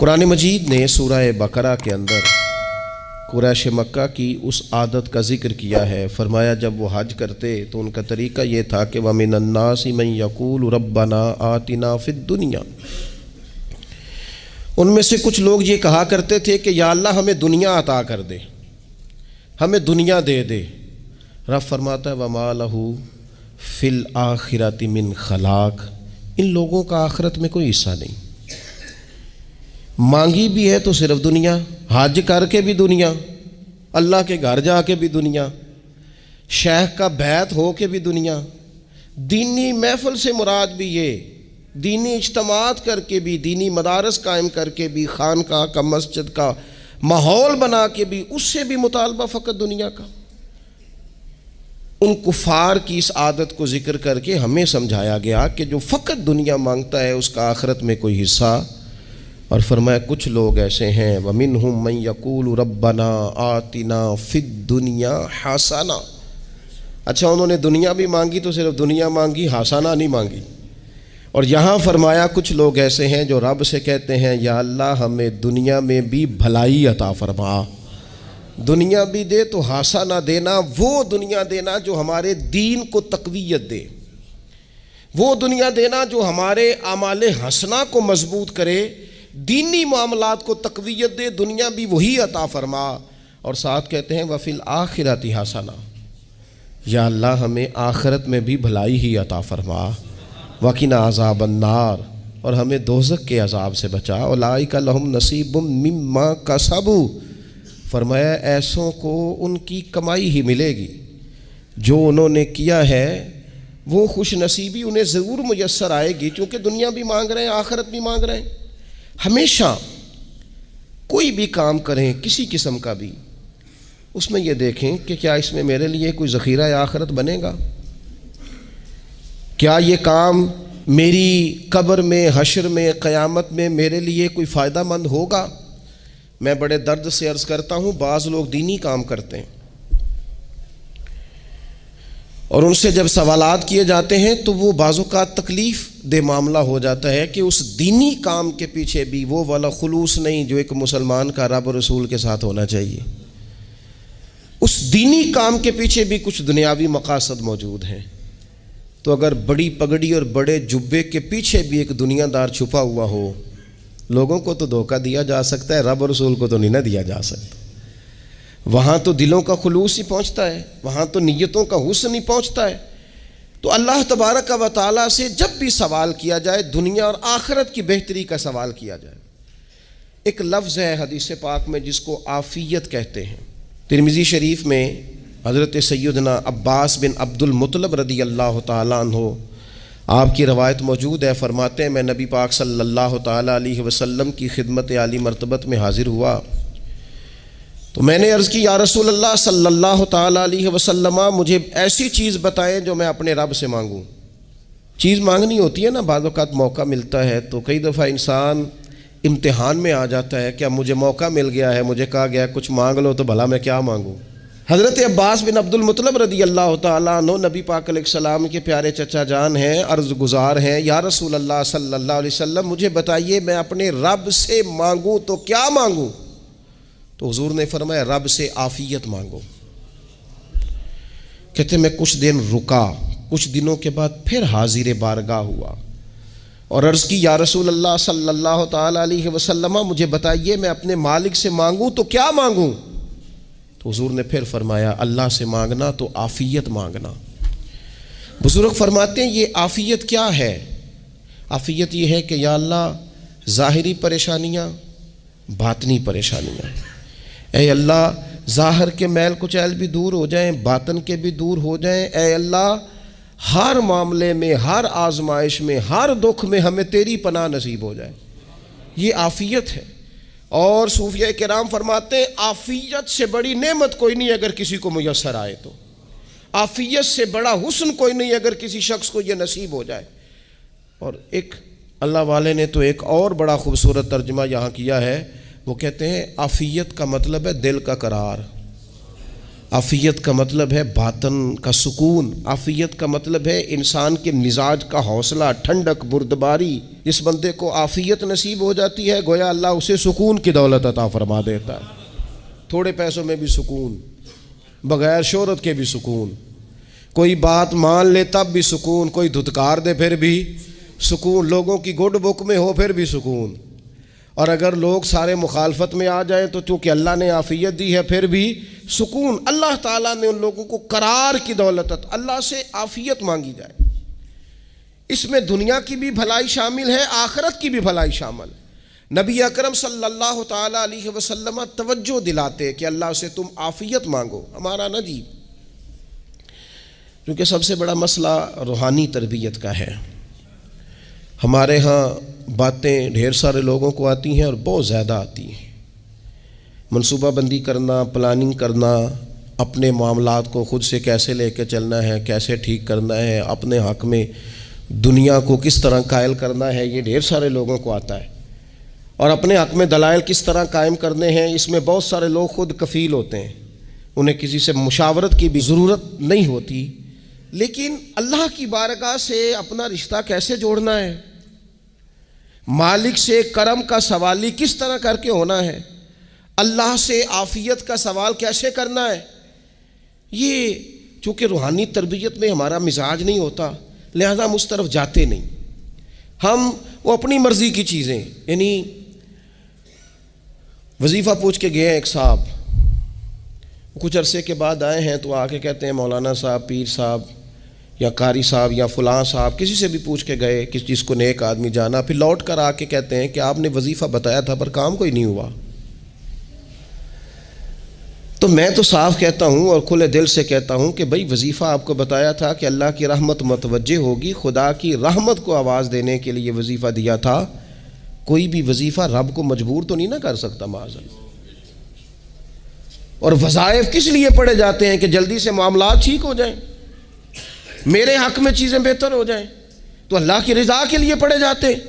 قرآن مجید نے سورہ بقرہ کے اندر قریش مکہ کی اس عادت کا ذکر کیا ہے. فرمایا جب وہ حج کرتے تو ان کا طریقہ یہ تھا کہ وَمِنَ النَّاسِ مَن يَقُولُ رَبَّنَا آتِنَا فِي الدُّنْيَا. ان میں سے کچھ لوگ یہ کہا کرتے تھے کہ یا اللہ ہمیں دنیا عطا کر دے، ہمیں دنیا دے دے. رب فرماتا ہے وَمَا لَهُ فِي الْآخِرَةِ مِنْ خَلَاقٍ. ان لوگوں کا آخرت میں کوئی حصہ نہیں. مانگی بھی ہے تو صرف دنیا، حج کر کے بھی دنیا، اللہ کے گھر جا کے بھی دنیا، شیخ کا بیعت ہو کے بھی دنیا، دینی محفل سے مراد بھی یہ، دینی اجتماعات کر کے بھی، دینی مدارس قائم کر کے بھی، خانقاہ کا مسجد کا ماحول بنا کے بھی، اس سے بھی مطالبہ فقط دنیا کا. ان کفار کی اس عادت کو ذکر کر کے ہمیں سمجھایا گیا کہ جو فقط دنیا مانگتا ہے اس کا آخرت میں کوئی حصہ. اور فرمایا کچھ لوگ ایسے ہیں وَمِنْهُمْ مَنْ يَقُولُ رَبَّنَا آتِنَا فِي الدُّنْيَا حَسَنَةً. اچھا انہوں نے دنیا بھی مانگی تو صرف دنیا مانگی، حسنہ نہیں مانگی. اور یہاں فرمایا کچھ لوگ ایسے ہیں جو رب سے کہتے ہیں یا اللہ ہمیں دنیا میں بھی بھلائی عطا فرما، دنیا بھی دے تو حسنہ دینا، وہ دنیا دینا جو ہمارے دین کو تقویت دے، وہ دنیا دینا جو ہمارے اعمال حسنہ کو مضبوط کرے، دینی معاملات کو تقویت دے. دنیا بھی وہی عطا فرما. اور ساتھ کہتے ہیں وَفِي الْآخِرَةِ حَسَنَةً. یا اللہ ہمیں آخرت میں بھی بھلائی ہی عطا فرما. وَقِنَا عَذَابَ النَّارِ. اور ہمیں دوزخ کے عذاب سے بچا. اولئک لہم نصیب مما کسبوا. فرمایا ایسوں کو ان کی کمائی ہی ملے گی، جو انہوں نے کیا ہے وہ خوش نصیبی انہیں ضرور میسر آئے گی. چونکہ دنیا بھی مانگ رہے ہیں، آخرت بھی مانگ رہے ہیں. ہمیشہ کوئی بھی کام کریں کسی قسم کا بھی، اس میں یہ دیکھیں کہ کیا اس میں میرے لیے کوئی ذخیرہ آخرت بنے گا، کیا یہ کام میری قبر میں، حشر میں، قیامت میں میرے لیے کوئی فائدہ مند ہوگا. میں بڑے درد سے عرض کرتا ہوں بعض لوگ دینی کام کرتے ہیں اور ان سے جب سوالات کیے جاتے ہیں تو وہ بعض اوقات تکلیف دہ معاملہ ہو جاتا ہے کہ اس دینی کام کے پیچھے بھی وہ والا خلوص نہیں جو ایک مسلمان کا رب و رسول کے ساتھ ہونا چاہیے. اس دینی کام کے پیچھے بھی کچھ دنیاوی مقاصد موجود ہیں. تو اگر بڑی پگڑی اور بڑے جبے کے پیچھے بھی ایک دنیا دار چھپا ہوا ہو، لوگوں کو تو دھوکہ دیا جا سکتا ہے، رب و رسول کو تو نہیں نہ دیا جا سکتا. وہاں تو دلوں کا خلوص ہی پہنچتا ہے، وہاں تو نیتوں کا حسن ہی پہنچتا ہے. تو اللہ تبارک و تعالیٰ سے جب بھی سوال کیا جائے دنیا اور آخرت کی بہتری کا سوال کیا جائے. ایک لفظ ہے حدیث پاک میں جس کو عافیت کہتے ہیں. ترمذی شریف میں حضرت سیدنا عباس بن عبد المطلب رضی اللہ تعالیٰ عنہ آپ کی روایت موجود ہے. فرماتے ہیں میں نبی پاک صلی اللہ تعالیٰ علیہ وسلم کی خدمت عالی مرتبت میں حاضر ہوا تو میں نے عرض کی یا رسول اللہ صلی اللہ تعالیٰ علیہ وسلم مجھے ایسی چیز بتائیں جو میں اپنے رب سے مانگوں. چیز مانگنی ہوتی ہے نا، بعض اوقات موقع ملتا ہے تو کئی دفعہ انسان امتحان میں آ جاتا ہے کہ اب مجھے موقع مل گیا ہے، مجھے کہا گیا کچھ مانگ لو تو بھلا میں کیا مانگوں. حضرت عباس بن عبد المطلب رضی اللہ تعالیٰ عنہ نبی پاک علیہ السلام کے پیارے چچا جان ہیں، عرض گزار ہیں یا رسول اللہ صلی اللہ علیہ وسلم مجھے بتائیے میں اپنے رب سے مانگوں تو کیا مانگوں. تو حضور نے فرمایا رب سے عافیت مانگو. کہتے میں کچھ دن رکا، کچھ دنوں کے بعد پھر حاضر بارگاہ ہوا اور عرض کی یا رسول اللہ صلی اللہ تعالیٰ علیہ وسلم مجھے بتائیے میں اپنے مالک سے مانگوں تو کیا مانگوں. تو حضور نے پھر فرمایا اللہ سے مانگنا تو عافیت مانگنا. بزرگ فرماتے ہیں یہ عافیت کیا ہے؟ عافیت یہ ہے کہ یا اللہ ظاہری پریشانیاں، باطنی پریشانیاں، اے اللہ ظاہر کے میل کچیل بھی دور ہو جائیں، باطن کے بھی دور ہو جائیں. اے اللہ ہر معاملے میں، ہر آزمائش میں، ہر دکھ میں ہمیں تیری پناہ نصیب ہو جائے. یہ عافیت ہے. اور صوفیہ کرام فرماتے ہیں عافیت سے بڑی نعمت کوئی نہیں اگر کسی کو میسر آئے تو، عافیت سے بڑا حسن کوئی نہیں اگر کسی شخص کو یہ نصیب ہو جائے. اور ایک اللہ والے نے تو ایک اور بڑا خوبصورت ترجمہ یہاں کیا ہے. وہ کہتے ہیں عافیت کا مطلب ہے دل کا قرار. عافیت کا مطلب ہے باطن کا سکون، عافیت کا مطلب ہے انسان کے مزاج کا حوصلہ، ٹھنڈک، بردباری۔ جس بندے کو عافیت نصیب ہو جاتی ہے گویا اللہ اسے سکون کی دولت عطا فرما دیتا ہے، تھوڑے پیسوں میں بھی سکون، بغیر شہرت کے بھی سکون، کوئی بات مان لے تب بھی سکون، کوئی دھتکار دے پھر بھی سکون، لوگوں کی گڈ بک میں ہو پھر بھی سکون، اور اگر لوگ سارے مخالفت میں آ جائیں تو چونکہ اللہ نے عافیت دی ہے پھر بھی سکون۔ اللہ تعالیٰ نے ان لوگوں کو قرار کی دولت، اللہ سے عافیت مانگی جائے، اس میں دنیا کی بھی بھلائی شامل ہے، آخرت کی بھی بھلائی شامل۔ نبی اکرم صلی اللہ تعالیٰ علیہ وسلم توجہ دلاتے کہ اللہ سے تم عافیت مانگو، ہمارا نہ جی، کیونکہ سب سے بڑا مسئلہ روحانی تربیت کا ہے۔ ہمارے ہاں باتیں ڈھیر سارے لوگوں کو آتی ہیں اور بہت زیادہ آتی ہیں، منصوبہ بندی کرنا، پلاننگ کرنا، اپنے معاملات کو خود سے کیسے لے کے چلنا ہے، کیسے ٹھیک کرنا ہے، اپنے حق میں دنیا کو کس طرح قائل کرنا ہے، یہ ڈھیر سارے لوگوں کو آتا ہے، اور اپنے حق میں دلائل کس طرح قائم کرنے ہیں، اس میں بہت سارے لوگ خود کفیل ہوتے ہیں، انہیں کسی سے مشاورت کی بھی ضرورت نہیں ہوتی۔ لیکن اللہ کی بارگاہ سے اپنا رشتہ کیسے جوڑنا ہے، مالک سے کرم کا سوالی کس طرح کر کے ہونا ہے، اللہ سے عافیت کا سوال کیسے کرنا ہے، یہ چونکہ روحانی تربیت میں ہمارا مزاج نہیں ہوتا لہذا ہم اس طرف جاتے نہیں، ہم وہ اپنی مرضی کی چیزیں، یعنی وظیفہ پوچھ کے گئے ہیں ایک صاحب، کچھ عرصے کے بعد آئے ہیں تو آ کے کہتے ہیں مولانا صاحب، پیر صاحب یا قاری صاحب یا فلاں صاحب، کسی سے بھی پوچھ کے گئے کہ جس کو نیک آدمی جانا، پھر لوٹ کر آ کے کہتے ہیں کہ آپ نے وظیفہ بتایا تھا پر کام کوئی نہیں ہوا۔ تو میں تو صاف کہتا ہوں اور کھلے دل سے کہتا ہوں کہ بھئی وظیفہ آپ کو بتایا تھا کہ اللہ کی رحمت متوجہ ہوگی، خدا کی رحمت کو آواز دینے کے لیے وظیفہ دیا تھا، کوئی بھی وظیفہ رب کو مجبور تو نہیں نہ کر سکتا معاذ اللہ۔ اور وظائف کس لیے پڑھے جاتے ہیں کہ جلدی سے معاملات ٹھیک ہو جائیں، میرے حق میں چیزیں بہتر ہو جائیں، تو اللہ کی رضا کے لیے پڑھے جاتے ہیں۔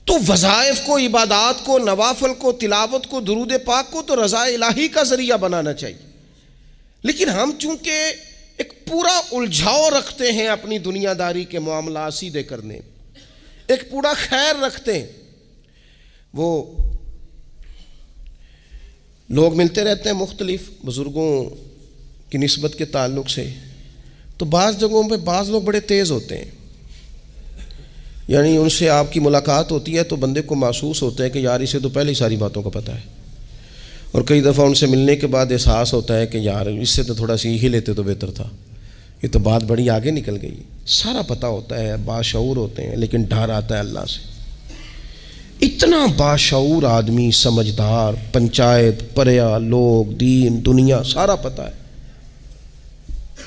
تو وظائف کو، عبادات کو، نوافل کو، تلاوت کو، درود پاک کو تو رضا الہی کا ذریعہ بنانا چاہیے، لیکن ہم چونکہ ایک پورا الجھاؤ رکھتے ہیں اپنی دنیا داری کے معاملات سیدھے کرنے، ایک پورا خیر رکھتے ہیں، وہ لوگ ملتے رہتے ہیں مختلف بزرگوں کی نسبت کے تعلق سے، تو بعض جگہوں پہ بعض لوگ بڑے تیز ہوتے ہیں، یعنی ان سے آپ کی ملاقات ہوتی ہے تو بندے کو محسوس ہوتا ہے کہ یار اسے تو پہلے ہی ساری باتوں کا پتہ ہے، اور کئی دفعہ ان سے ملنے کے بعد احساس ہوتا ہے کہ یار اس سے تو تھوڑا سیکھ ہی لیتے تو بہتر تھا، یہ تو بات بڑی آگے نکل گئی۔ سارا پتہ ہوتا ہے، باشعور ہوتے ہیں، لیکن ڈر آتا ہے اللہ سے۔ اتنا باشعور آدمی، سمجھدار، پنچایت، پریا، لوگ، دین، دنیا سارا پتہ ہے،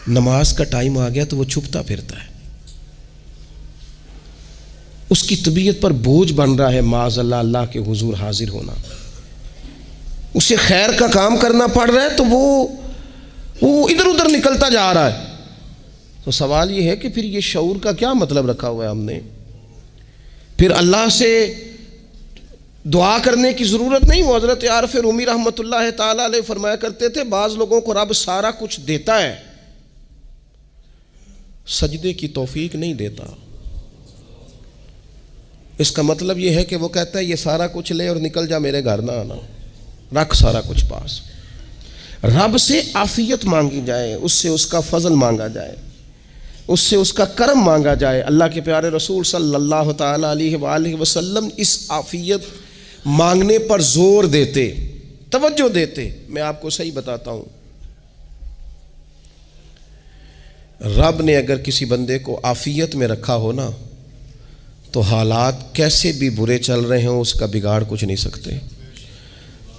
نماز کا ٹائم آ گیا تو وہ چھپتا پھرتا ہے، اس کی طبیعت پر بوجھ بن رہا ہے معاذ اللہ اللہ کے حضور حاضر ہونا، اسے خیر کا کام کرنا پڑ رہا ہے تو وہ ادھر ادھر نکلتا جا رہا ہے۔ تو سوال یہ ہے کہ پھر یہ شعور کا کیا مطلب رکھا ہوا ہے ہم نے؟ پھر اللہ سے دعا کرنے کی ضرورت نہیں۔ وہ حضرت عارف رومی رحمۃ اللہ تعالی علیہ فرمایا کرتے تھے بعض لوگوں کو رب سارا کچھ دیتا ہے، سجدے کی توفیق نہیں دیتا۔ اس کا مطلب یہ ہے کہ وہ کہتا ہے یہ سارا کچھ لے اور نکل جا، میرے گھر نہ آنا، رکھ سارا کچھ پاس۔ رب سے عافیت مانگی جائے، اس سے اس کا فضل مانگا جائے، اس سے اس کا کرم مانگا جائے۔ اللہ کے پیارے رسول صلی اللہ تعالی علیہ وآلہ وسلم اس عافیت مانگنے پر زور دیتے، توجہ دیتے۔ میں آپ کو صحیح بتاتا ہوں، رب نے اگر کسی بندے کو عافیت میں رکھا ہو نا تو حالات کیسے بھی برے چل رہے ہوں اس کا بگاڑ کچھ نہیں سکتے۔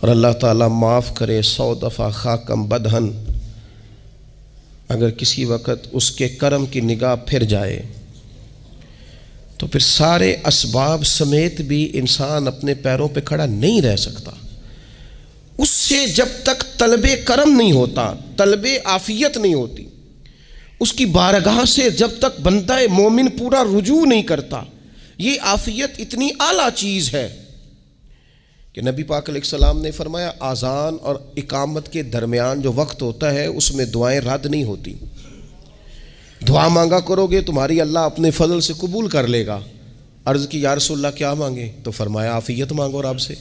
اور اللہ تعالیٰ معاف کرے، 100 دفعہ خاکم بدہن اگر کسی وقت اس کے کرم کی نگاہ پھر جائے تو پھر سارے اسباب سمیت بھی انسان اپنے پیروں پہ کھڑا نہیں رہ سکتا۔ اس سے جب تک طلب کرم نہیں ہوتا، طلب عافیت نہیں ہوتی، اس کی بارگاہ سے جب تک بندہ مومن پورا رجوع نہیں کرتا، یہ عافیت اتنی اعلیٰ چیز ہے کہ نبی پاک علیہ السلام نے فرمایا اذان اور اقامت کے درمیان جو وقت ہوتا ہے اس میں دعائیں رد نہیں ہوتی. دعا مانگا کرو گے تمہاری اللہ اپنے فضل سے قبول کر لے گا. عرض کی یا رسول اللہ کیا مانگے؟ تو فرمایا عافیت مانگو رب سے.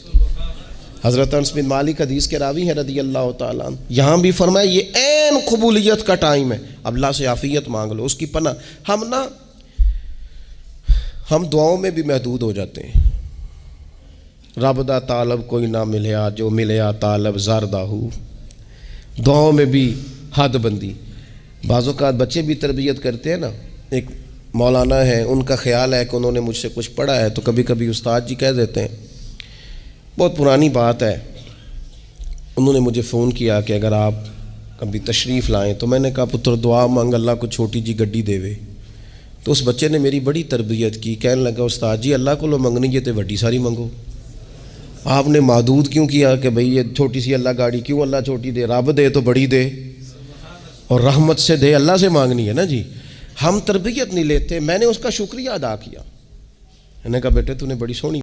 حضرت انس بن مالک حدیث کے راوی ہیں رضی اللہ تعالیٰ عنہ. یہاں بھی فرمایا یہ عین قبولیت کا ٹائم ہے، اب اللہ سے عافیت مانگ لو، اس کی پناہ. ہم دعاؤں میں بھی محدود ہو جاتے ہیں. رب دا طالب کوئی نہ ملیا، جو ملیا طالب زردہ ہو. دعاؤں میں بھی حد بندی. بعض اوقات بچے بھی تربیت کرتے ہیں نا. ایک مولانا ہیں، ان کا خیال ہے کہ انہوں نے مجھ سے کچھ پڑھا ہے تو کبھی کبھی استاد جی کہہ دیتے ہیں. بہت پرانی بات ہے، انہوں نے مجھے فون کیا کہ اگر آپ کبھی تشریف لائیں، تو میں نے کہا پتر دعا مانگ اللہ کو چھوٹی جی گڈی دے وے. تو اس بچے نے میری بڑی تربیت کی، کہنے لگا استاد جی اللہ کو لو منگنی جے تے وڈی ساری منگو. آپ نے محدود کیوں کیا کہ بھئی یہ چھوٹی سی اللہ گاڑی کیوں اللہ چھوٹی دے؟ رب دے تو بڑی دے، اور رحمت سے دے، اللہ سے مانگنی ہے نا جی. ہم تربیت نہیں لیتے. میں نے اس کا شکریہ ادا کیا، میں نے کہا بیٹے تو نے بڑی سونی